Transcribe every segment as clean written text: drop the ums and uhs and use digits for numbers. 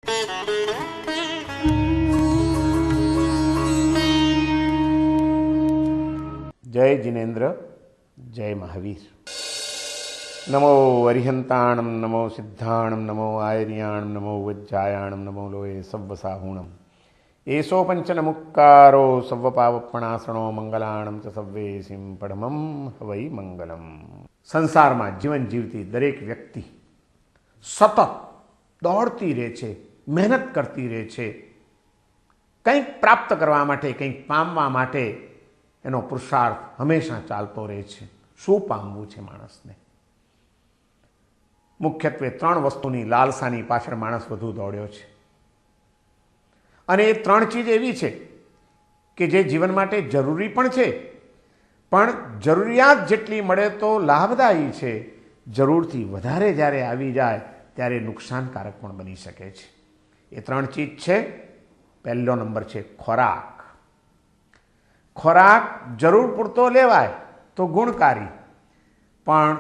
जय जिनेन्द्र, जय महावीर। नमो अरिहंताणम, नमो सिद्धाणम, नमो आयर्याणम, नमो वज्जायाणम, नमो लोये सव्वसाहूणम। एषो पंचनमुक्कारो सव्वपावपणासणो मंगलाणम च सव्वेसिं परमं हवै मंगलम। संसाરમાં જીવન જીવતી દરેક વ્યક્તિ સતત દોડતી રહે છે, મહેનત કરતી રહે છે, કંઈક પ્રાપ્ત કરવા માટે, કંઈક પામવા માટે એનો પુરુષાર્થ હંમેશા ચાલતો રહે છે। શું પામવું છે માણસને? મુખ્યત્વે ત્રણ વસ્તુની લાલસાની પાછળ માણસ વધુ દોડ્યો છે અને એ ત્રણ ચીજ એવી છે કે જે જીવન માટે જરૂરી પણ છે, પણ જરૂરિયાત જેટલી મળે તો લાભદાયી છે, જરૂરથી વધારે જ્યારે આવી જાય ત્યારે નુકસાનકારક પણ બની શકે છે। એ ત્રણ ચીજ છે। પહેલો નંબર છે ખોરાક। ખોરાક જરૂર પૂરતો લેવાય તો ગુણકારી, પણ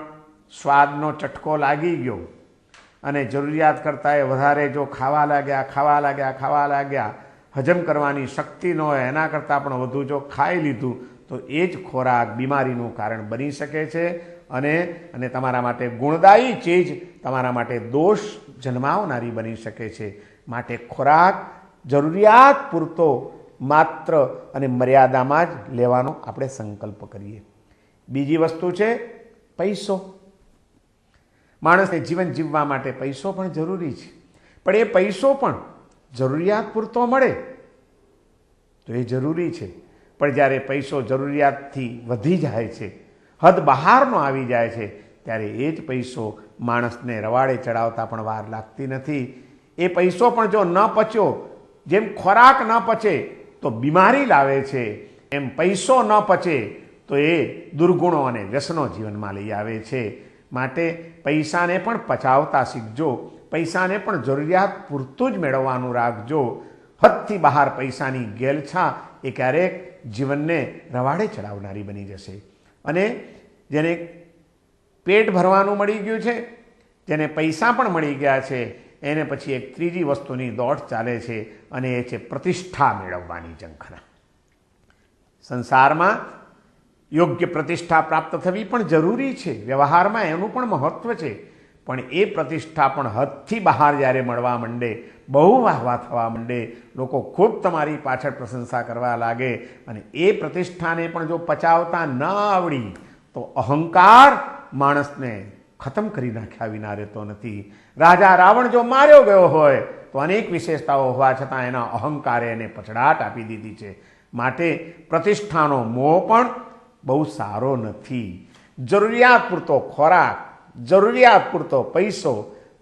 સ્વાદનો ચટકો લાગી ગયો અને જરૂરિયાત કરતાં વધારે જો ખાવા લાગ્યા, હજમ કરવાની શક્તિ ન હોય, એના કરતાં પણ વધુ જો ખાઈ લીધું તો એ જ ખોરાક બીમારીનું કારણ બની શકે છે અને તમારા માટે ગુણદાયી ચીજ તમારા માટે દોષ જન્માવનારી બની શકે છે। માટે ખોરાક જરૂરિયાત પૂરતો માત્ર અને મર્યાદામાં જ લેવાનો આપણે સંકલ્પ કરીએ। બીજી વસ્તુ છે પૈસો। માણસને જીવન જીવવા માટે પૈસો પણ જરૂરી છે, પણ એ પૈસો પણ જરૂરિયાત પૂરતો મળે તો એ જરૂરી છે, પણ જ્યારે પૈસો જરૂરિયાતથી વધી જાય છે, હદ બહારનો આવી જાય છે, ત્યારે એ જ પૈસો માણસને રવાડે ચડાવતા પણ વાર લાગતી નથી। એ પૈસો પણ જો ન પચ્યો, જેમ ખોરાક ન પચે તો બીમારી લાવે છે, એમ પૈસો ન પચે તો એ દુર્ગુણો અને વ્યસનો જીવનમાં લઈ આવે છે। માટે પૈસાને પણ પચાવતા શીખજો, પૈસાને પણ જરૂરિયાત પૂરતું જ મેળવવાનું રાખજો। હદથી બહાર પૈસાની ગેલછા એ ક્યારેક જીવનને રવાડે ચડાવનારી બની જશે। અને જેને પેટ ભરવાનું મળી ગયું છે, જેને પૈસા પણ મળી ગયા છે, એને પછી એક ત્રીજી વસ્તુની દોડ ચાલે છે અને એ છે પ્રતિષ્ઠા મેળવવાની ઝંખના। સંસારમાં યોગ્ય પ્રતિષ્ઠા પ્રાપ્ત થવી પણ જરૂરી છે, વ્યવહારમાં એનું પણ મહત્ત્વ છે, પણ એ પ્રતિષ્ઠા પણ હદથી બહાર જ્યારે મળવા માંડે, બહુ વાહવા થવા માંડે, લોકો ખૂબ તમારી પાછળ પ્રશંસા કરવા લાગે અને એ પ્રતિષ્ઠાને પણ જો પચાવતા ન આવડી તો અહંકાર માણસને ખતમ કરી નાખ્યા વિના રહેતો નથી। રાજા રાવણ જો માર્યો ગયો હોય તો અનેક વિશેષતાઓ હોવા છતાં એના અહંકારે એને પછડાટ આપી દીધી છે। માટે પ્રતિષ્ઠાનો મોહ પણ બહુ સારો નથી। જરૂરિયાત પૂરતો ખોરાક, જરૂરિયાત પૂરતો પૈસો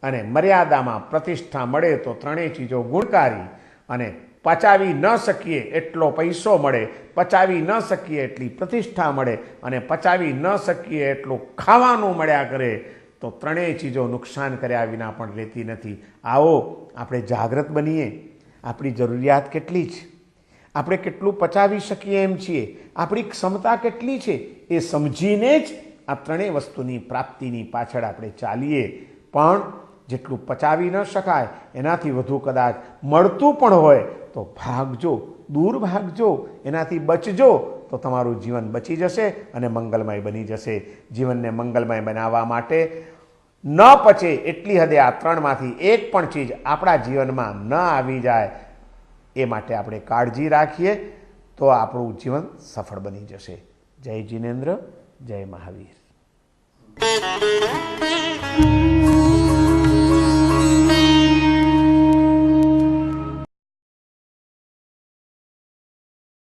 અને મર્યાદામાં પ્રતિષ્ઠા મળે તો ત્રણેય ચીજો ગુણકારી, અને પચાવી ન શકીએ એટલો પૈસો મળે, પચાવી ન શકીએ એટલી પ્રતિષ્ઠા મળે અને પચાવી ન શકીએ એટલું ખાવાનું મળ્યા કરે તો ત્રણેય ચીજો નુકસાન કર્યા વિના પણ રહેતી નથી। આવો આપણે જાગૃત બનીએ। આપણી જરૂરિયાત કેટલી છે, આપણે કેટલું પચાવી શકીએ એમ છીએ, આપણી ક્ષમતા કેટલી છે એ સમજીને જ આ ત્રણેય વસ્તુની પ્રાપ્તિની પાછળ આપણે ચાલીએ। પણ જેટલું પચાવી ન શકાય એનાથી વધુ કદાચ મળતું પણ હોય તો ભાગજો, દૂર ભાગજો, એનાથી બચજો તો તમારું જીવન બચી જશે અને મંગલમય બની જશે। જીવનને મંગલમય બનાવવા માટે ન પચે એટલી હદે આ ત્રણમાંથી એક પણ ચીજ આપણા જીવનમાં ન આવી જાય એ માટે આપણે કાળજી રાખીએ તો આપણું જીવન સફળ બની જશે। જય જિનેન્દ્ર, જય મહાવીર।